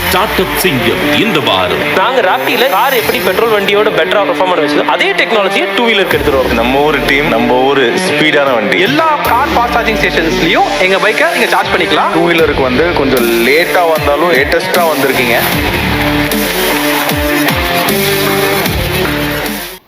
Start up சிங்கம் இந்த வாரம் நாங்க ராப்டில கார் எப்படி பெட்ரோல் வண்டியோட பெட்டரா பெர்ஃபார்ம் பண்ண வச்சோம் அதே டெக்னாலஜியை டூ வீலருக்கு எடுத்துட்டு வரோம். நம்ம ஒரு டீம், நம்ம ஒரு ஸ்பீடான வண்டி. எல்லா கார் ஃபாஸ்ட் சார்ஜிங் ஸ்டேஷன்ஸ்லயும் எங்க பைக்கை நீங்க சார்ஜ் பண்ணிக்கலாம். டூ வீலருக்கு வந்து கொஞ்சம் லேட்டா வந்தாலும் லேட்டஸ்டா வந்திருக்கீங்க.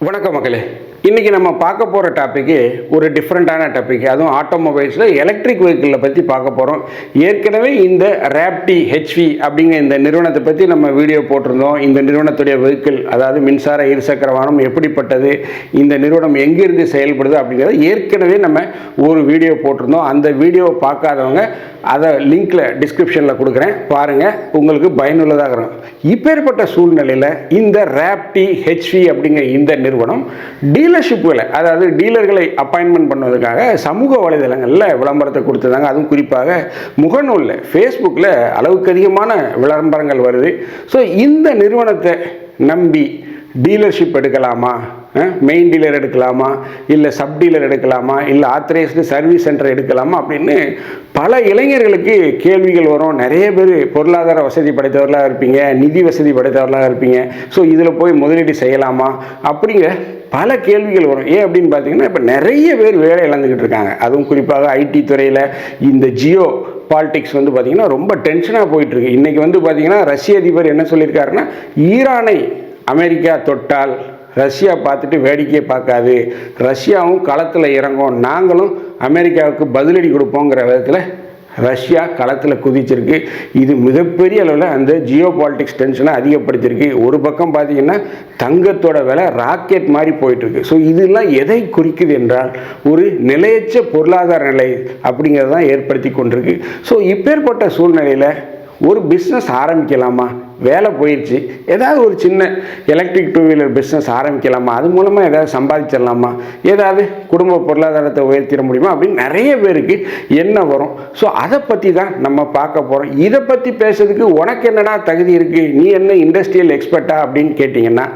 வணக்கம் மக்களே, இன்றைக்கி நம்ம பார்க்க போகிற டாப்பிக்கு ஒரு டிஃப்ரெண்ட்டான டாபிக். அதுவும் ஆட்டோமொபைல்ஸில் எலக்ட்ரிக் வெஹிக்கிளில் பற்றி பார்க்க போகிறோம். ஏற்கனவே இந்த ராப்டி ஹெச்வி அப்படிங்கிற இந்த நிறுவனத்தை பற்றி நம்ம வீடியோ போட்டிருந்தோம். இந்த நிறுவனத்துடைய வெஹிக்கிள், அதாவது மின்சார இருசக்கர வாகனம் எப்படிப்பட்டது, இந்த நிறுவனம் எங்கிருந்து செயல்படுது அப்படிங்கிறத ஏற்கனவே நம்ம ஒரு வீடியோ போட்டிருந்தோம். அந்த வீடியோவை பார்க்காதவங்க அதை லிங்க்கில் டிஸ்கிரிப்ஷனில் கொடுக்குறேன், பாருங்கள், உங்களுக்கு பயனுள்ளதாக இருக்கும். இப்பேற்பட்ட சூழ்நிலையில் இந்த ராப்டி ஹெச்வி அப்படிங்கிற இந்த நிறுவனம் டீலர்ஷிப்புகளை, அதாவது டீலர்களை அப்பாயின்மெண்ட் பண்ணுவதற்காக சமூக வலைதளங்களில் விளம்பரத்தை கொடுத்துருந்தாங்க. அதுவும் குறிப்பாக முகநூலில், ஃபேஸ்புக்கில் அளவுக்கு அதிகமான விளம்பரங்கள் வருது. ஸோ இந்த நிறுவனத்தை நம்பி டீலர்ஷிப் எடுக்கலாமா, மெயின் டீலர் எடுக்கலாமா, இல்லை சப் டீலர் எடுக்கலாமா, இல்லை ஆத்தரைஸ்டு சர்வீஸ் சென்டர் எடுக்கலாமா அப்படின்னு பல இளைஞர்களுக்கு கேள்விகள் வரும். நிறைய பேர் பொருளாதார வசதி படைத்தவர்களாக இருப்பீங்க, நிதி வசதி படைத்தவர்களாக இருப்பீங்க. ஸோ இதில் போய் முதலீடு செய்யலாமா அப்படிங்கிற பல கேள்விகள் வரும். ஏன் அப்படின்னு பார்த்தீங்கன்னா, இப்போ நிறைய பேர் வேலை இழந்துக்கிட்டு இருக்காங்க. அதுவும் குறிப்பாக ஐடி துறையில் இந்த ஜியோ பாலிடிக்ஸ் வந்து பார்த்திங்கன்னா ரொம்ப டென்ஷனாக போயிட்டுருக்கு. இன்றைக்கி வந்து பார்த்திங்கன்னா ரஷ்ய அதிபர் என்ன சொல்லியிருக்காருன்னா, ஈரானை அமெரிக்கா தொட்டால் ரஷ்யா பார்த்துட்டு வேடிக்கையை பார்க்காது, ரஷ்யாவும் களத்தில் இறங்கும், நாங்களும் அமெரிக்காவுக்கு பதிலடி கொடுப்போங்கிற விதத்தில் ரஷ்யா களத்தில் குதிச்சிருக்கு. இது மிகப்பெரிய அளவில் அந்த ஜியோ பாலிட்டிக்ஸ் டென்ஷனை அதிகப்படுத்தியிருக்கு. ஒரு பக்கம் பார்த்திங்கன்னா தங்கத்தோட விலை ராக்கெட் மாதிரி போயிட்டுருக்கு. ஸோ இதெல்லாம் எதை குறிக்குது என்றால் ஒரு நிலையற்ற பொருளாதார நிலை அப்படிங்கிறது தான் ஏற்படுத்தி கொண்டிருக்கு. ஸோ இப்பேற்பட்ட சூழ்நிலையில் ஒரு பிஸ்னஸ் ஆரம்பிக்கலாமா, வேலை போயிடுச்சு, ஏதாவது ஒரு சின்ன எலக்ட்ரிக் டூ வீலர் பிஸ்னஸ் ஆரம்பிக்கலாமா, அது மூலமாக ஏதாவது சம்பாதிச்சிடலாமா, ஏதாவது குடும்ப பொருளாதாரத்தை உயர்த்திட முடியுமா அப்படின்னு நிறைய பேருக்கு என்ன வரும். ஸோ அதை பற்றி தான் நம்ம பார்க்க போகிறோம். இதை பற்றி பேசுறதுக்கு உனக்கு என்னடா தகுதி இருக்குது, நீ என்ன இண்டஸ்ட்ரியல் எக்ஸ்பர்ட்டா அப்படின்னு கேட்டிங்கன்னா,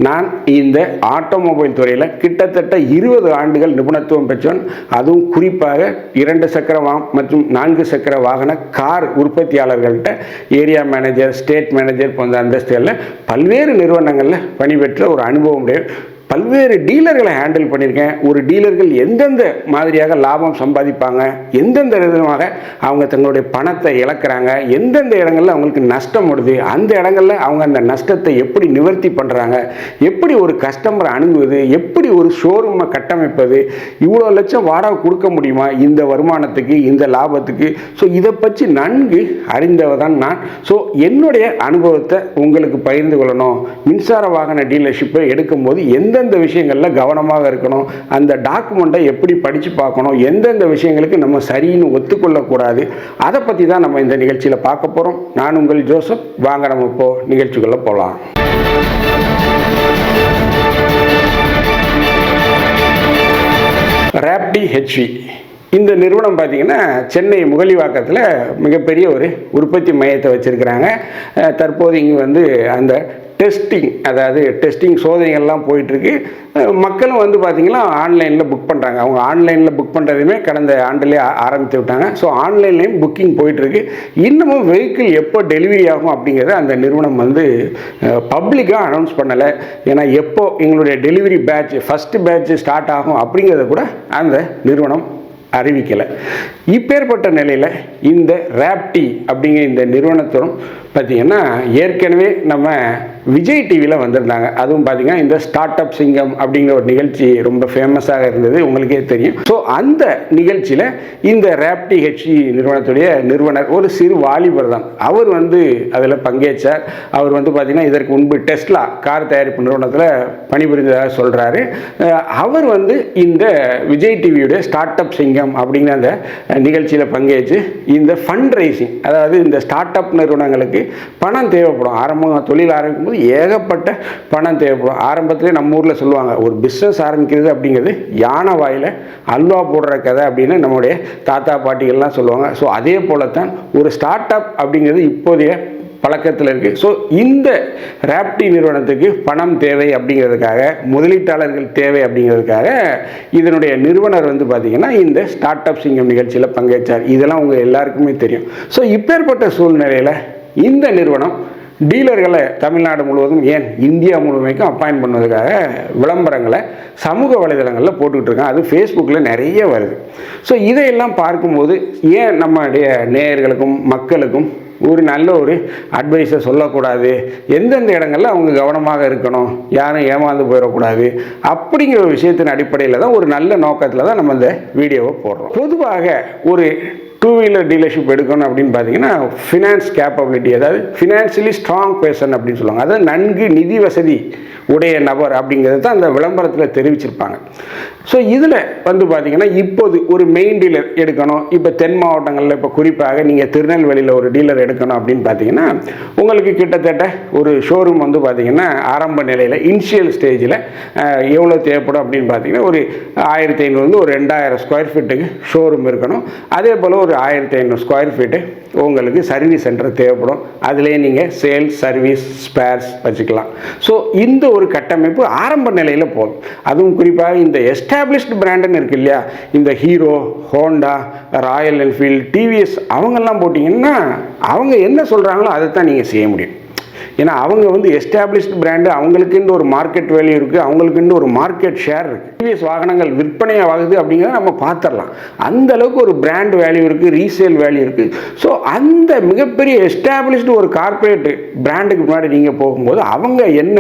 நான் இந்த ஆட்டோமொபைல் துறையில் கிட்டத்தட்ட 20 ஆண்டுகள் நிபுணத்துவம் பெற்றவன். அதுவும் குறிப்பாக 2 சக்கர மற்றும் 4 சக்கர வாகன கார் உற்பத்தியாளர்கள்ட்ட ஏரியா மேனேஜர், ஸ்டேட் மேனேஜர் போன்ற அந்தஸ்துகளில் பல்வேறு நிறுவனங்களில் பணிபெற்ற ஒரு அனுபவம் உடைய, பல்வேறு டீலர்களை ஹேண்டில் பண்ணியிருக்கேன். ஒரு டீலர்கள் எந்தெந்த மாதிரியாக லாபம் சம்பாதிப்பாங்க, எந்தெந்த விதமாக அவங்க தங்களுடைய பணத்தை இழக்கிறாங்க, எந்தெந்த இடங்களில் அவங்களுக்கு நஷ்டம் வருது, அந்த இடங்களில் அவங்க அந்த நஷ்டத்தை எப்படி நிவர்த்தி பண்ணுறாங்க, எப்படி ஒரு கஸ்டமரை அணுகுவது, எப்படி ஒரு ஷோரூமை கட்டமைப்பது, இவ்வளோ லட்சம் வாடகை கொடுக்க முடியுமா இந்த வருமானத்துக்கு, இந்த லாபத்துக்கு. ஸோ இதை பற்றி நன்கு அறிந்தவர் தான் நான். ஸோ என்னுடைய அனுபவத்தை உங்களுக்கு பகிர்ந்து கொள்ளணும். மின்சார வாகன டீலர்ஷிப்பை எடுக்கும்போது எந்தெந்த விஷயங்களில் கவனமாக இருக்கணும், அந்த டாக்குமெண்ட்டை எப்படி படித்து பார்க்கணும், எந்தெந்த விஷயங்களுக்கு நம்ம சரின்னு ஒத்துக்கொள்ளக்கூடாது, அதை பற்றி தான் நம்ம இந்த நிகழ்ச்சியில் பார்க்க போகிறோம். நான் உங்கள் ஜோசப். வாங்க நம்ம இப்போ நிகழ்ச்சிக்குள்ளே போகலாம். ராப்டி ஹெச்வி இந்த நிறுவனம் பார்த்திங்கன்னா சென்னை முகலிவாக்கத்தில் மிகப்பெரிய ஒரு உற்பத்தி மையத்தை வச்சுருக்கிறாங்க. தற்போது இங்கே வந்து அந்த அதாவது டெஸ்டிங் சோதனைகள்லாம் போயிட்டுருக்கு. மக்களும் வந்து பார்த்திங்கன்னா ஆன்லைனில் புக் பண்ணுறாங்க. அவங்க ஆன்லைனில் புக் பண்ணுறதுமே கடந்த ஆண்டுலேயே ஆரம்பித்து விட்டாங்க. ஸோ ஆன்லைன்லேயும் புக்கிங் போயிட்டுருக்கு. இன்னமும் வெஹிக்கிள் எப்போ டெலிவரி ஆகும் அப்படிங்கிறத அந்த நிறுவனம் வந்து பப்ளிக்காக அனௌன்ஸ் பண்ணலை. ஏன்னா எப்போ எங்களுடைய delivery batch, first batch start ஆகும் அப்படிங்கிறத கூட அந்த நிறுவனம் அறிவிக்கலை. இப்பேற்பட்ட நிலையில் இந்த ராப்டி அப்படிங்கிற இந்த நிறுவனத்துடன் பார்த்திங்கன்னா ஏற்கனவே நம்ம விஜய் டிவியில் வந்திருந்தாங்க. அதுவும் பார்த்திங்கன்னா இந்த ஸ்டார்ட் அப் சிங்கம் அப்படிங்கிற ஒரு நிகழ்ச்சி ரொம்ப ஃபேமஸாக இருந்தது, உங்களுக்கே தெரியும். ஸோ அந்த நிகழ்ச்சியில் இந்த ராப்டி ஹெச்வி நிறுவனத்துடைய நிறுவனர் ஒரு சிறு வாலிபர் தான். அவர் வந்து அதில் பங்கேற்றார். அவர் வந்து பார்த்திங்கன்னா இதற்கு முன்பு டெஸ்லா கார் தயாரிப்பு நிறுவனத்தில் பணிபுரிந்ததாக சொல்கிறாரு. அவர் வந்து இந்த விஜய் டிவியுடைய ஸ்டார்ட் அப் சிங்கம் அப்படிங்கிற அந்த நிகழ்ச்சியில் பங்கேற்று இந்த ஃபண்ட் ரைசிங், அதாவது இந்த ஸ்டார்ட் அப் நிறுவனங்களுக்கு பணம் தேவைப்படும். ஆரம்பம் தொழில் ஆரம்பிக்கும் போது ஏகப்பட்ட பணம் தேவைப்படும். ஆரம்பத்திலே நம்ம ஊரில் சொல்லுவாங்க, ஒரு பிஸ்னஸ் ஆரம்பிக்கிறது அப்படிங்கிறது யானை வாயில் அல்வா போடுற கதை அப்படின்னு நம்முடைய தாத்தா பாட்டிகள்லாம் சொல்லுவாங்க. ஸோ அதே போல தான் ஒரு ஸ்டார்ட் அப் அப்படிங்கிறது இப்போதைய பழக்கத்தில் இருக்குது. ஸோ இந்த ராப்டி நிறுவனத்துக்கு பணம் தேவை அப்படிங்கிறதுக்காக, முதலீட்டாளர்கள் தேவை அப்படிங்கிறதுக்காக இதனுடைய நிறுவனர் வந்து பார்த்திங்கன்னா இந்த ஸ்டார்ட் அப் சிங்கம் நிகழ்ச்சியில் பங்கேற்றார். இதெல்லாம் உங்கள் எல்லாருக்குமே தெரியும். ஸோ இப்பேற்பட்ட சூழ்நிலையில் இந்த நிறுவனம் டீலர்களை தமிழ்நாடு முழுவதும் ஏன் இந்தியா முழுமைக்கும் அப்பாயின்ட் பண்ணுவதற்காக விளம்பரங்களை சமூக வலைதளங்களில் போட்டுக்கிட்டு இருக்காங்க. அது ஃபேஸ்புக்கில் நிறைய வருது. ஸோ இதையெல்லாம் பார்க்கும்போது ஏன் நம்முடைய நேயர்களுக்கும் மக்களுக்கும் ஒரு நல்ல ஒரு அட்வைஸை சொல்லக்கூடாது, எந்தெந்த இடங்களில் அவங்க கவனமாக இருக்கணும், யாரும் ஏமாந்து போயிடக்கூடாது அப்படிங்கிற ஒரு விஷயத்தின் அடிப்படையில் தான் ஒரு நல்ல நோக்கத்தில் தான் நம்ம இந்த வீடியோவை போடுறோம். பொதுவாக ஒரு டூ வீலர் டீலர்ஷிப் எடுக்கணும் அப்படின்னு பார்த்தீங்கன்னா ஃபினான்ஸ் கேப்பபிலிட்டி, அதாவது ஃபினான்ஷியலி ஸ்ட்ராங் பர்சன் அப்படின்னு சொல்லுவாங்க. அதாவது நன்கு நிதி வசதி உடைய நபர் அப்படிங்கிறது தான் அந்த விளம்பரத்தில் தெரிவிச்சிருப்பாங்க. ஸோ இதில் வந்து பார்த்தீங்கன்னா இப்போது ஒரு மெயின் டீலர் எடுக்கணும், இப்போ தென் மாவட்டங்களில் இப்போ குறிப்பாக நீங்கள் திருநெல்வேலியில் ஒரு டீலர் எடுக்கணும் அப்படின்னு பார்த்தீங்கன்னா உங்களுக்கு கிட்டத்தட்ட ஒரு ஷோரூம் வந்து பார்த்தீங்கன்னா ஆரம்ப நிலையில் இனிஷியல் ஸ்டேஜில் எவ்வளோ தேவைப்படும் அப்படின்னு பார்த்தீங்கன்னா ஒரு 1500 ஒரு 2000 ஸ்கொயர் ஃபீட்டுக்கு ஷோரூம் இருக்கணும். அதே போல் ஒரு 1500 ஸ்கொயர் ஃபீட்டு உங்களுக்கு சர்வீஸ் சென்டர் தேவைப்படும். அதிலே நீங்கள் சேல்ஸ், சர்வீஸ், ஸ்பேர்ஸ் வச்சுக்கலாம். ஸோ இந்த ஒரு கட்டமைப்பு ஆரம்ப நிலையில் போதும். அதுவும் குறிப்பாக இந்த எஸ்டாப்ளிஷ்டு பிராண்டுன்னு இருக்கு இல்லையா, இந்த hero, Honda, Royal Enfield, TVS அவங்கெல்லாம் போட்டிங்கன்னா அவங்க என்ன சொல்கிறாங்களோ அதை தான் நீங்கள் செய்ய முடியும். ஏன்னா அவங்க வந்து எஸ்டாப்ளிஷ்டு பிராண்டு, அவங்களுக்குன்னு ஒரு மார்க்கெட் வேல்யூ இருக்குது, அவங்களுக்குன்னு ஒரு மார்க்கெட் ஷேர் இருக்குது. டிவிஎஸ் வாகனங்கள் விற்பனையாகுது அப்படிங்கிறத நம்ம பார்த்துடலாம். அந்த அளவுக்கு ஒரு பிராண்ட் வேல்யூ இருக்குது, ரீசேல் வேல்யூ இருக்குது. ஸோ அந்த மிகப்பெரிய எஸ்டாப்ளிஷ்டு ஒரு கார்பரேட் பிராண்டுக்கு முன்னாடி நீங்கள் போகும்போது அவங்க என்ன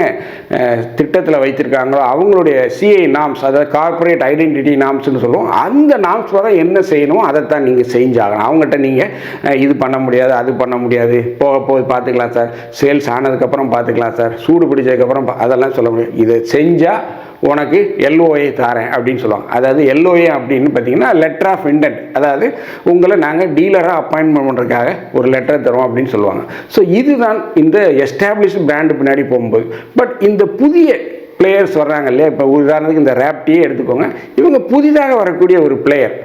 திட்டத்தில் வைத்திருக்காங்களோ அவங்களுடைய சிஐ நாம்ஸ், அதாவது கார்பரேட் ஐடென்டிட்டி நாம்ஸ்னு சொல்லுவோம், அந்த நாம்ஸ் வர என்ன செய்யணுமோ அதைத்தான் நீங்கள் செஞ்சாகணும். அவங்ககிட்ட நீங்கள் இது பண்ண முடியாது, அது பண்ண முடியாது, போக போய் பார்த்துக்கலாம் சார், சேல்ஸ் ஆனதுக்கப்புறம் பார்த்துக்கலாம் சார், சூடு பிடிச்சதுக்கப்புறம் அதெல்லாம் சொல்ல முடியும். இதை செஞ்சால் உனக்கு எல்ஓஏ தாரேன் அப்படின்னு சொல்லுவாங்க. அதாவது எல்ஓஏ அப்படின்னு பார்த்தீங்கன்னா லெட்டர் ஆஃப் இன்டென்ட், அதாவது உங்களை நாங்கள் டீலராக அப்பாயின்மெண்ட் பண்ணுறதுக்காக ஒரு லெட்டர் தரோம் அப்படின்னு சொல்லுவாங்க. ஸோ இதுதான் இந்த எஸ்டாப்ளிஷ்டு பிராண்டு பின்னாடி போகும்போது. பட் இந்த புதிய பிளேயர்ஸ் வர்றாங்க இல்லையா, இப்போ உதாரணத்துக்கு இந்த ரேப்டியே எடுத்துக்கோங்க. இவங்க புதிதாக வரக்கூடிய ஒரு பிளேயர்.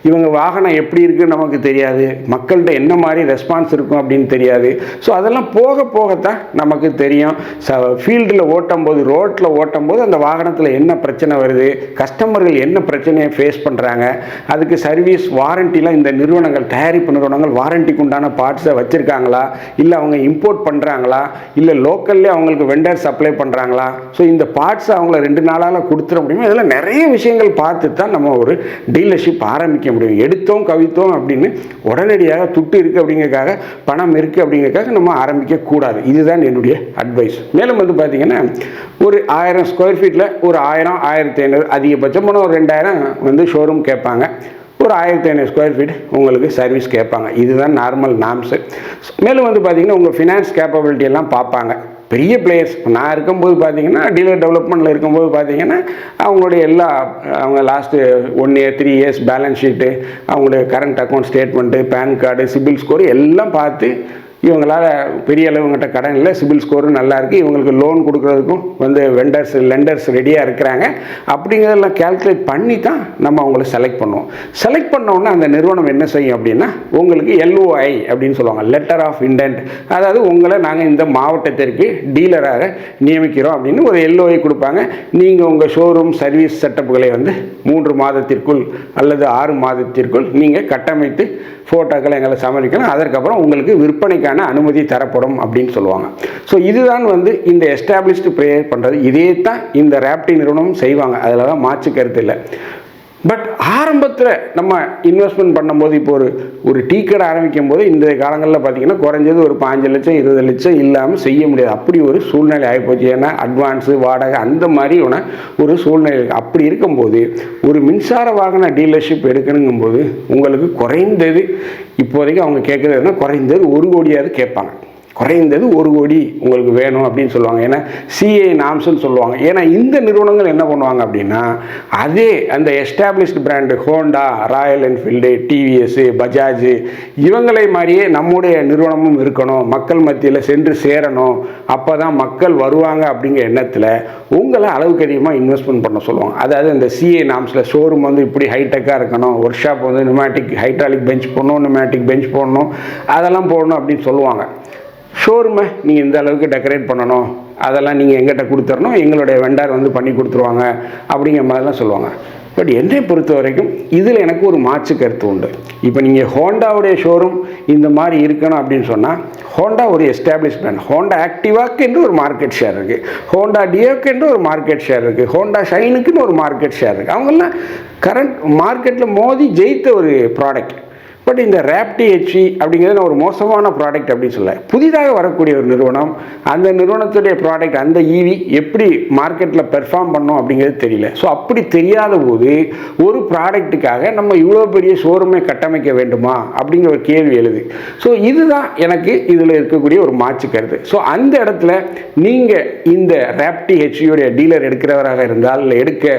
இவங்க வாகனம் எப்படி இருக்குன்னு நமக்கு தெரியாது, மக்கள்கிட்ட என்ன மாதிரி ரெஸ்பான்ஸ் இருக்கும் அப்படின்னு தெரியாது. ஸோ அதெல்லாம் போக போகத்தான் நமக்கு தெரியும். ஃபீல்டில் ஓட்டும்போது, ரோட்டில் ஓட்டும்போது அந்த வாகனத்தில் என்ன பிரச்சனை வருது, கஸ்டமர்கள் என்ன பிரச்சனையை ஃபேஸ் பண்ணுறாங்க, அதுக்கு சர்வீஸ் வாரண்டிலாம் இந்த நிறுவனங்கள், தயாரிப்பு நிறுவனங்கள் வாரண்டிக்கு உண்டான பார்ட்ஸை வச்சுருக்காங்களா, இல்லை அவங்க இம்போர்ட் பண்ணுறாங்களா, இல்லை லோக்கல்லே அவங்களுக்கு வெண்டர் சப்ளை பண்ணுறாங்களா, ஸோ இந்த பார்ட்ஸை அவங்கள 2 நாளால் கொடுத்துட முடியுமா, இதெல்லாம் நிறைய விஷயங்கள் பார்த்து தான் நம்ம ஒரு டீலர்ஷிப் ஆரம்பிக்க முடியும். எடுத்தோம் கவித்தோம் அப்படின்னு உடனடியாக துட்டு இருக்குது அப்படிங்கிறதுக்காக, பணம் இருக்குது அப்படிங்கிறதுக்காக நம்ம ஆரம்பிக்க கூடாது. இதுதான் என்னுடைய அட்வைஸ். மேலும் வந்து பார்த்தீங்கன்னா ஒரு 1000 ஸ்கொயர் ஃபீட்டில் ஒரு 1000, 1500, அதிகபட்சம் போனால் ஒரு 2000 வந்து ஷோரூம் கேட்பாங்க. ஒரு 1500 ஸ்கொயர் ஃபீட் உங்களுக்கு சர்வீஸ் கேட்பாங்க. இதுதான் நார்மல் நாம்ஸு. மேலும் வந்து பார்த்தீங்கன்னா உங்கள் ஃபினான்ஸ் கேப்பபிலிட்டி எல்லாம் பார்ப்பாங்க. பெரிய பிளேயர்ஸ் நான் இருக்கும்போது பார்த்தீங்கன்னா, டீலர் டெவலப்மெண்ட்டில் இருக்கும்போது பார்த்தீங்கன்னா அவங்களுடைய அவங்க last 1 year 3 years balance sheet, அவங்களுடைய current account statement, PAN card, CIBIL score எல்லாம் பார்த்து இவங்களால் பெரிய அளவுங்கிட்ட கடன் இல்லை, சிபில் ஸ்கோரும் நல்லா இருக்குது, இவங்களுக்கு லோன் கொடுக்குறதுக்கும் வந்து லெண்டர்ஸ் ரெடியாக இருக்கிறாங்க அப்படிங்கிறதெல்லாம் கேல்குலேட் பண்ணி தான் நம்ம அவங்கள செலக்ட் பண்ணுவோம். செலக்ட் பண்ணோன்னா அந்த நிறுவனம் என்ன செய்யும் அப்படின்னா உங்களுக்கு எல்ஓஐ அப்படின்னு சொல்லுவாங்க, லெட்டர் ஆஃப் இன்டென்ட். அதாவது உங்களை நாங்கள் இந்த மாவட்டத்திற்கு டீலராக நியமிக்கிறோம் அப்படின்னு ஒரு எல்ஓஐ கொடுப்பாங்க. நீங்கள் உங்கள் ஷோரூம் சர்வீஸ் செட்டப்புகளை வந்து 3 மாதத்திற்குள் அல்லது 6 மாதத்திற்குள் நீங்கள் கட்டமைத்து ஃபோட்டோக்களை எங்களை சமர்ப்பிக்கணும். அதற்கப்புறம் உங்களுக்கு விற்பனைக்கான அனுமதி தரப்படும் அப்படின்னு சொல்லுவாங்க. ஸோ இதுதான் வந்து இந்த எஸ்டாப்ளிஷ்டு ப்ரேயர் பண்ணுறது. இதே தான் இந்த ரேப்டி நிறுவனமும் செய்வாங்க, அதில் தான் மாற்று கருத்து இல்லை. பட் ஆரம்பத்தில் நம்ம இன்வெஸ்ட்மெண்ட் பண்ணும்போது, இப்போ ஒரு டீ கடை ஆரம்பிக்கும் போது இந்த காலங்களில் பார்த்தீங்கன்னா குறைஞ்சது ஒரு 5 லட்சம் 20 லட்சம் இல்லாமல் செய்ய முடியாது. அப்படி ஒரு சூழ்நிலை ஆகிப்போச்சு. ஏன்னா அட்வான்ஸு, வாடகை அந்த மாதிரியான ஒரு சூழ்நிலை இருக்குது. அப்படி இருக்கும்போது ஒரு மின்சார வாகன டீலர்ஷிப் எடுக்கணுங்கும்போது உங்களுக்கு குறைந்தது இப்போதைக்கு அவங்க கேட்குறதுனா குறைந்தது 1 கோடியாவது கேட்பாங்க. குறைந்தது 1 கோடி உங்களுக்கு வேணும் அப்படின்னு சொல்லுவாங்க. ஏன்னா சிஏ நாம்ஸ்ன்னு சொல்லுவாங்க. ஏன்னா இந்த நிறுவனங்கள் என்ன பண்ணுவாங்க அப்படின்னா, அதே அந்த established brand Honda, Royal Enfield, TVS, Bajaj இவங்களை மாதிரியே நம்முடைய நிறுவனமும் இருக்கணும், மக்கள் மத்தியில் சென்று சேரணும், அப்போ தான் மக்கள் வருவாங்க அப்படிங்கிற எண்ணத்தில் உங்களை அளவுக்கு அதிகமாக இன்வெஸ்ட்மெண்ட் பண்ண சொல்லுவாங்க. அதாவது இந்த சிஏ நாம்ஸில் ஷோரூம் வந்து இப்படி ஹைடெக்காக இருக்கணும், ஒர்க் ஷாப் வந்து நியூமேட்டிக் ஹைட்ராலிக் பெஞ்ச் போடணும், நியூமேட்டிக் பெஞ்ச் போடணும், அதெல்லாம் போடணும் அப்படின்னு சொல்லுவாங்க. ஷோரூமை நீங்கள் இந்த அளவுக்கு டெக்கரேட் பண்ணணும், அதெல்லாம் நீங்கள் எங்கிட்ட கொடுத்துடணும், எங்களுடைய வெண்டார் வந்து பண்ணி கொடுத்துருவாங்க அப்படிங்கிற மாதிரிலாம் சொல்லுவாங்க. பட் என்னை பொறுத்த வரைக்கும் இதில் எனக்கு ஒரு மாற்று கருத்து உண்டு. இப்போ நீங்கள் ஹோண்டாவுடைய ஷோரூம் இந்த மாதிரி இருக்கணும் அப்படின்னு சொன்னால், ஹோண்டா ஒரு எஸ்டாப்ளிஷ் பிராண்ட். ஹோண்டா ஆக்டிவாக்கு என்று ஒரு மார்க்கெட் ஷேர் இருக்குது, ஹோண்டா டியோக்கு என்று ஒரு மார்க்கெட் ஷேர் இருக்குது, ஹோண்டா ஷைனுக்குன்னு ஒரு மார்க்கெட் ஷேர் இருக்குது. அவங்கெல்லாம் கரண்ட் மார்க்கெட்டில் மோதி ஜெயித்த ஒரு ப்ராடக்ட். பட் இந்த ரேப்டி ஹெச்வி அப்படிங்கிறது ஒரு மோசமான ப்ராடக்ட் அப்படின்னு சொல்ல, புதிதாக வரக்கூடிய ஒரு நிறுவனம், அந்த நிறுவனத்துடைய ப்ராடக்ட், அந்த ஈவி எப்படி மார்க்கெட்டில் பெர்ஃபார்ம் பண்ணோம் அப்படிங்கிறது தெரியல. ஸோ அப்படி தெரியாத போது ஒரு ப்ராடக்ட்டுக்காக நம்ம இவ்வளோ பெரிய ஷோரூமை கட்டமைக்க வேண்டுமா அப்படிங்கிற ஒரு கேள்வி எழுது. ஸோ இதுதான் எனக்கு இதில் இருக்கக்கூடிய ஒரு மாற்று கருத்து. ஸோ அந்த இடத்துல நீங்கள் இந்த ரேப்டி ஹெச்வியோடைய டீலர் எடுக்கிறவராக இருந்தால், இல்லை எடுக்க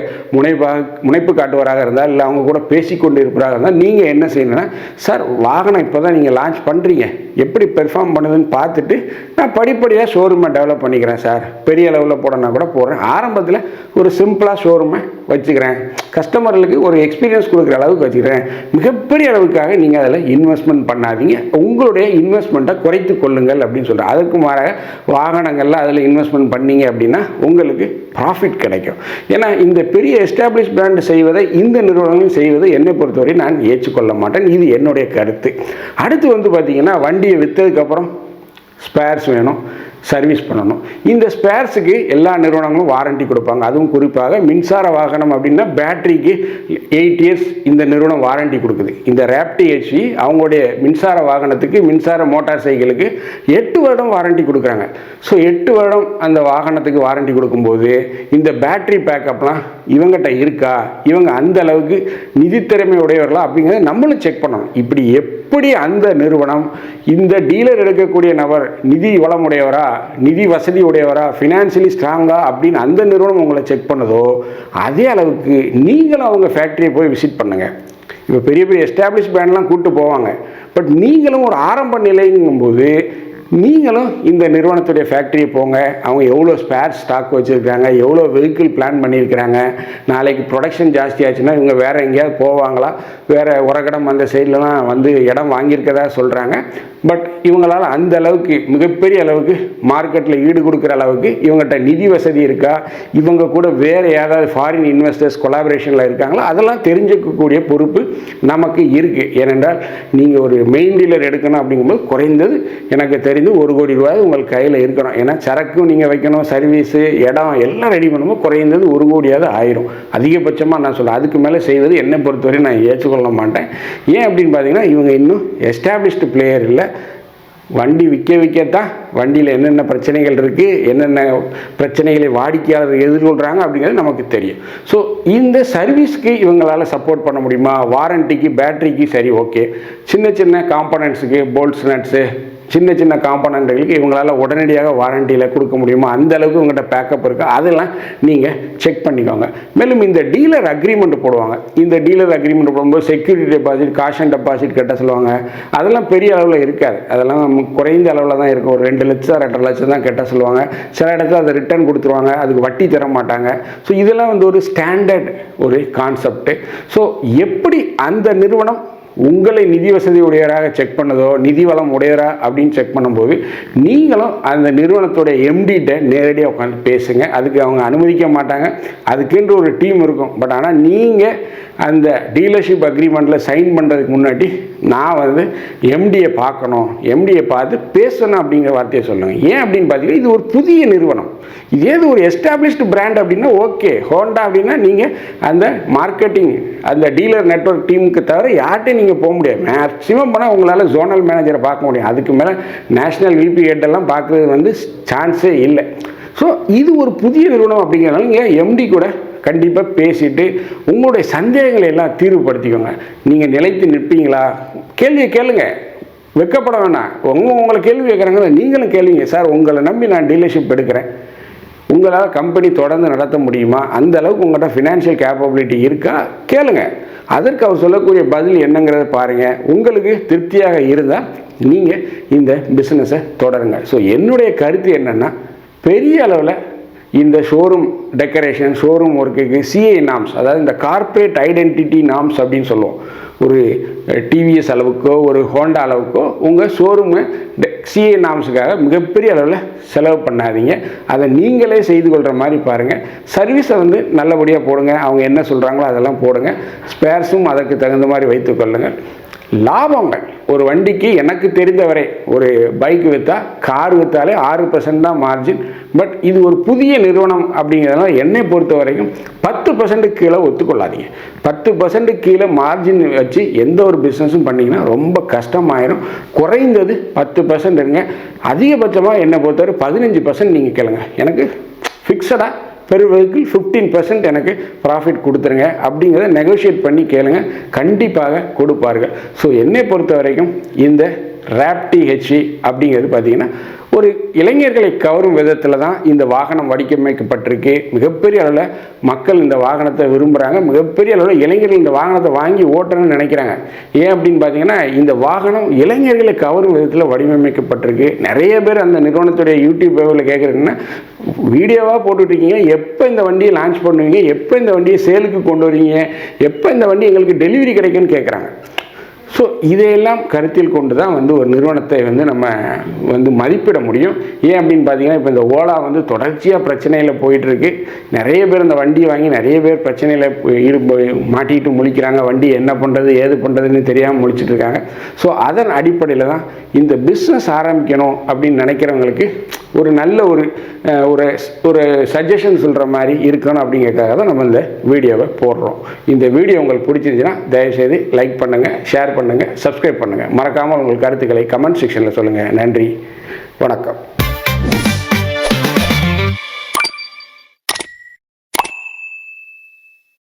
முனைப்பு காட்டுவராக இருந்தால், இல்லை அவங்க கூட பேசிக்கொண்டு இருப்பவராக இருந்தால், நீங்கள் என்ன செய்யணும்னா, சார் வாகனம் இப்போ தான் நீங்கள் லான்ச் பண்ணுறீங்க, எப்படி பெர்ஃபார்ம் பண்ணுதுன்னு பார்த்துட்டு நான் படிப்படியாக ஷோரூமை டெவலப் பண்ணிக்கிறேன் சார், பெரிய லெவலில் போடனா கூட போடுறேன், ஆரம்பத்தில் ஒரு சிம்பிளாக ஷோரூமை வச்சுக்கிறேன், கஸ்டமர்களுக்கு ஒரு எக்ஸ்பீரியன்ஸ் கொடுக்குற அளவுக்கு வச்சுக்கிறேன், மிகப்பெரிய அளவுக்காக நீங்கள் அதில் இன்வெஸ்ட்மெண்ட் பண்ணாதீங்க, உங்களுடைய இன்வெஸ்ட்மெண்ட்டை குறைத்து கொள்ளுங்கள் அப்படின்னு சொல்கிறேன். அதுக்கு மாறாக வாகனங்கள்லாம் அதில் இன்வெஸ்ட்மெண்ட் பண்ணீங்க அப்படின்னா உங்களுக்கு ப்ராஃபிட் கிடைக்கும். ஏன்னா இந்த பெரிய எஸ்டாப்ளிஷ் பிராண்ட் செய்வதை இந்த நிறுவனங்கள் செய்வதை என்னை பொறுத்தவரை நான் ஏற்றுக்கொள்ள மாட்டேன். இது என்னுடைய கருத்து. அடுத்து வந்து பார்த்திங்கன்னா, வண்டியை விற்றதுக்கப்புறம் ஸ்பேர்ஸ் வேணும், சர்வீஸ் பண்ணணும். இந்த ஸ்பேர்ஸுக்கு எல்லா நிறுவனங்களும் வாரண்டி கொடுப்பாங்க. அதுவும் குறிப்பாக மின்சார வாகனம் அப்படின்னா பேட்டரிக்கு 8 இயர்ஸ் இந்த நிறுவனம் வாரண்டி கொடுக்குது. இந்த ரேப்டி ஹெச்வி அவங்களுடைய மின்சார வாகனத்துக்கு, மின்சார மோட்டார் சைக்கிளுக்கு 8 வருடம் வாரண்டி கொடுக்குறாங்க. ஸோ 8 வருடம் அந்த வாகனத்துக்கு வாரண்டி கொடுக்கும்போது இந்த பேட்டரி பேக்கப்லாம் இவங்ககிட்ட இருக்கா, இவங்க அந்த அளவுக்கு நிதித்திறமை உடையவர்களா அப்படிங்கிறத நம்மளும் செக் பண்ணணும். இப்படி எப்படி அந்த நிறுவனம், இந்த டீலர் எடுக்கக்கூடிய நபர் நிதி வளமுடையவரா, நிதி வசதி உடையவரா, ஃபினான்ஷியலி ஸ்ட்ராங்கா அப்படின்னு அந்த நிறுவனம் உங்களை செக் பண்ணதோ, அதே அளவுக்கு நீங்களும் அவங்க ஃபேக்ட்ரியை போய் விசிட் பண்ணுங்கள். இப்போ பெரிய பெரிய எஸ்டாப்ளிஷ் பிராண்ட்லாம் கூப்பிட்டு போவாங்க. பட் நீங்களும் ஒரு ஆரம்ப நிலைங்கும்போது நீங்களும் இந்த நிறுவனத்துடைய ஃபேக்ட்ரியை போங்க. அவங்க எவ்வளோ ஸ்பேர் ஸ்டாக் வச்சுருக்காங்க, எவ்வளோ வெஹிக்கிள் பிளான் பண்ணியிருக்கிறாங்க, நாளைக்கு ப்ரொடக்ஷன் ஜாஸ்தி ஆச்சுன்னா இவங்க வேறு எங்கேயாவது போவாங்களா, வேறு உரகடம் அந்த சைட்லலாம் வந்து இடம் வாங்கியிருக்கதா சொல்கிறாங்க. பட் இவங்களால் அந்த அளவுக்கு மிகப்பெரிய அளவுக்கு மார்க்கெட்டில் ஈடு கொடுக்குற அளவுக்கு இவங்ககிட்ட நிதி வசதி இருக்கா, இவங்க கூட வேறு ஏதாவது ஃபாரின் இன்வெஸ்டர்ஸ் கொலாபரேஷனில் இருக்காங்களா, அதெல்லாம் தெரிஞ்சுக்கக்கூடிய பொறுப்பு நமக்கு இருக்குது. ஏனென்றால் நீங்கள் ஒரு மெயின் டீலர் எடுக்கணும் அப்படிங்கும்போது குறைந்தது எனக்கு தெரிந்து 1 கோடி ரூபாய் உங்கள் கையில் இருக்கணும். ஏன்னா சரக்கும் நீங்கள் வைக்கணும், சர்வீஸு, இடம் எல்லாம் ரெடி பண்ணும்போது குறைந்தது 1 கோடியாவது ஆயிரும். அதிகபட்சமாக நான் சொல்ல, அதுக்கு மேலே செய்வது என்னை பொறுத்தவரை நான் ஏற்றுக்கொள்ள மாட்டேன். ஏன் அப்படின்னு பார்த்தீங்கன்னா, இவங்க இன்னும் எஸ்டாப்ளிஷ்டு பிளேயர் இல்லை. வண்டி விற்கத்தான் வண்டியில் என்னென்ன பிரச்சனைகள் இருக்குது, என்னென்ன பிரச்சனைகளை வாடிக்கையாளர் எதிர்கொள்கிறாங்க அப்படிங்கிறது நமக்கு தெரியும். ஸோ இந்த சர்வீஸ்க்கு இவங்களால் சப்போர்ட் பண்ண முடியுமா, வாரண்டிக்கு, பேட்டரிக்கு சரி ஓகே, சின்ன சின்ன காம்பனன்ட்ஸுக்கு, போல்ட்ஸ், நட்ஸு, சின்ன சின்ன காம்பனண்ட்டுகளுக்கு இவங்களால் உடனடியாக வாரண்டியில் கொடுக்க முடியுமா, அந்த அளவுக்கு உங்கள்கிட்ட பேக்கப் இருக்குது, அதெல்லாம் நீங்கள் செக் பண்ணிக்கோங்க. மேலும் இந்த டீலர் அக்ரிமெண்ட் போடுவாங்க. இந்த டீலர் அக்ரிமெண்ட் போடும்போது செக்யூரிட்டி டெபாசிட், காஷன் டெபாசிட் கட்ட சொல்லுவாங்க. அதெல்லாம் பெரிய அளவில் இருக்காது, அதெல்லாம் குறைந்த அளவில் தான் இருக்கும். ஒரு 2 லட்சம் 2.5 லட்சம் தான் கட்ட சொல்லுவாங்க. சில இடத்துல அதை ரிட்டர்ன் கொடுத்துருவாங்க, அதுக்கு வட்டி தர மாட்டாங்க. ஸோ இதெல்லாம் வந்து ஒரு ஸ்டாண்டர்ட் ஒரு கான்செப்ட். ஸோ எப்படி அந்த நிறுவனம் உங்களை நிதி வசதி உடையவராக செக் பண்ணதோ, நிதி வளம் உடையவரா அப்படின்னு செக் பண்ணும்போது நீங்களும் அந்த நிறுவனத்தோடைய எம்டிகிட்ட நேரடியாக உட்காந்து பேசுங்க. அதுக்கு அவங்க அனுமதிக்க மாட்டாங்க, அதுக்கென்று ஒரு டீம் இருக்கும். பட் ஆனால் நீங்கள் அந்த டீலர்ஷிப் அக்ரிமெண்ட்டில் சைன் பண்ணுறதுக்கு முன்னாடி நான் வந்து எம்டியை பார்க்கணும், எம்டியை பார்த்து பேசணும் அப்படிங்கிற வார்த்தையை சொல்லுங்கள். ஏன் அப்படின்னு பார்த்தீங்கன்னா, இது ஒரு புதிய நிறுவனம். இதே ஒரு எஸ்டாப்ளிஷ்டு பிராண்ட் அப்படின்னா ஓகே. ஹோண்டா அப்படின்னா நீங்கள் அந்த மார்க்கெட்டிங், அந்த டீலர் நெட்வொர்க் டீமுக்கு தவிர யார்கிட்டையும் நீங்கள் போக முடியாது. மேக்ஸிமம் போனால் உங்களால் ஜோனல் மேனேஜரை பார்க்க முடியும், அதுக்கு மேலே நேஷ்னல் விபி ஹெட்டெல்லாம் பார்க்குறது வந்து சான்ஸே இல்லை. ஸோ இது ஒரு புதிய நிறுவனம் அப்படிங்கிறதுனால நீங்கள் எம்டி கூட கண்டிப்பாக பேசிட்டு உங்களுடைய சந்தேகங்களை எல்லாம் தீர்வுபடுத்திக்கோங்க. நீங்கள் நிலைத்து நிற்பீங்களா, கேள்வியை கேளுங்க, வெக்கப்பட வேணாம். உங்களை கேள்வி கேட்குறாங்களா, நீங்களும் கேள்விங்க. சார் உங்களை நம்பி நான் டீலர்ஷிப் எடுக்கிறேன், உங்களால் கம்பெனி தொடர்ந்து நடத்த முடியுமா, அந்த அளவுக்கு உங்கள்கிட்ட ஃபினான்ஷியல் கேப்பபிலிட்டி இருக்கா, கேளுங்க. அதற்கு அவர் சொல்லக்கூடிய பதில் என்னங்கிறத பாருங்கள். உங்களுக்கு திருப்தியாக இருந்தால் நீங்கள் இந்த பிஸ்னஸை தொடருங்க. ஸோ என்னுடைய கருத்து என்னென்னா, பெரிய அளவில் இந்த ஷோரூம் டெக்கரேஷன், ஷோரூம் ஒர்க்குக்கு சிஐ நாம்ஸ், அதாவது இந்த கார்ப்பரேட் ஐடென்டிட்டி நாம்ஸ் அப்படின்னு சொல்லுவோம். ஒரு டிவிஎஸ் அளவுக்கோ ஒரு ஹோண்டா அளவுக்கோ உங்கள் ஷோரூமு சிஏ நாம்ஸுக்காக மிகப்பெரிய அளவில் செலவு பண்ணாதீங்க. அதை நீங்களே செய்து கொள்கிற மாதிரி பாருங்கள். சர்வீஸை வந்து நல்லபடியாக போடுங்க. அவங்க என்ன சொல்கிறாங்களோ அதெல்லாம் போடுங்க. ஸ்பேர்ஸும் அதற்கு தகுந்த மாதிரி வைத்துக்கொள்ளுங்கள். லாபங்கள் ஒரு வண்டிக்கு எனக்கு தெரிந்தவரை ஒரு பைக் விற்றா கார் விற்றாலே 6% தான் மார்ஜின். பட் இது ஒரு புதிய நிறுவனம் அப்படிங்கிறதுனால என்னை பொறுத்த வரைக்கும் 10% கீழே ஒத்துக்கொள்ளாதீங்க. 10% கீழே மார்ஜின் வச்சு எந்த ஒரு பிஸ்னஸும் பண்ணிங்கன்னா ரொம்ப கஷ்டமாயிரும். குறைந்தது 10% இருங்க. அதிகபட்சமாக என்னை பொறுத்தவரை 15% நீங்கள் கேளுங்க. எனக்கு ஃபிக்ஸடாக பெர் வெஹிக்கிள் 15% எனக்கு ப்ராஃபிட் கொடுத்துருங்க அப்படிங்கிறத நெகோஷியேட் பண்ணி கேளுங்க. கண்டிப்பாக கொடுப்பார்கள். ஸோ என்னை பொறுத்த வரைக்கும் இந்த ராப்டி ஹெச்வி அப்படிங்கிறது பார்த்திங்கன்னா ஒரு இளைஞர்களை கவரும் விதத்தில் தான் இந்த வாகனம் வடிவமைக்கப்பட்டிருக்கு. மிகப்பெரிய அளவில் மக்கள் இந்த வாகனத்தை விரும்புகிறாங்க. மிகப்பெரிய அளவில் இளைஞர்கள் இந்த வாகனத்தை வாங்கி ஓட்டணும்னு நினைக்கிறாங்க. ஏன் அப்படின்னு பார்த்தீங்கன்னா இந்த வாகனம் இளைஞர்களை கவரும் விதத்தில் வடிவமைக்கப்பட்டிருக்கு. நிறைய பேர் அந்த நிறுவனத்துடைய யூடியூப் பேவில் கேட்குறீங்கன்னா வீடியோவாக போட்டுட்ருக்கீங்க, எப்போ இந்த வண்டியை லான்ச் பண்ணுவீங்க, எப்போ இந்த வண்டியை சேலுக்கு கொண்டு வருவீங்க, எப்போ இந்த வண்டி எங்களுக்கு டெலிவரி கிடைக்குன்னு கேட்குறாங்க. ஸோ இதையெல்லாம் கருத்தில் கொண்டு தான் வந்து ஒரு நிறுவனத்தை வந்து நம்ம வந்து மதிப்பிட முடியும். ஏன் அப்படின்னு பார்த்தீங்கன்னா இப்போ இந்த ஓலா வந்து தொடர்ச்சியாக பிரச்சனையில் போயிட்டுருக்கு. நிறைய பேர் இந்த வண்டியை வாங்கி நிறைய பேர் பிரச்சனையில் மாட்டிக்கிட்டு முழிக்கிறாங்க. வண்டி என்ன பண்ணுறது ஏது பண்ணுறதுன்னு தெரியாமல் முழிச்சிட்ருக்காங்க. ஸோ அதன் அடிப்படையில் தான் இந்த பிஸ்னஸ் ஆரம்பிக்கணும் அப்படின்னு நினைக்கிறவங்களுக்கு ஒரு நல்ல ஒரு சஜஷன் சொல்கிற மாதிரி இருக்கணும் அப்படிங்கிறதுக்காக தான் நம்ம இந்த வீடியோவை போடுறோம். இந்த வீடியோ உங்களுக்கு பிடிச்சிருந்துச்சுன்னா தயவுசெய்து லைக் பண்ணுங்கள், ஷேர் பண்ணுங்கள், சப்ஸ்கிரைப் பண்ணுங்கள். மறக்காமல் உங்கள் கருத்துக்களை கமெண்ட் செக்ஷனில் சொல்லுங்கள். நன்றி, வணக்கம்.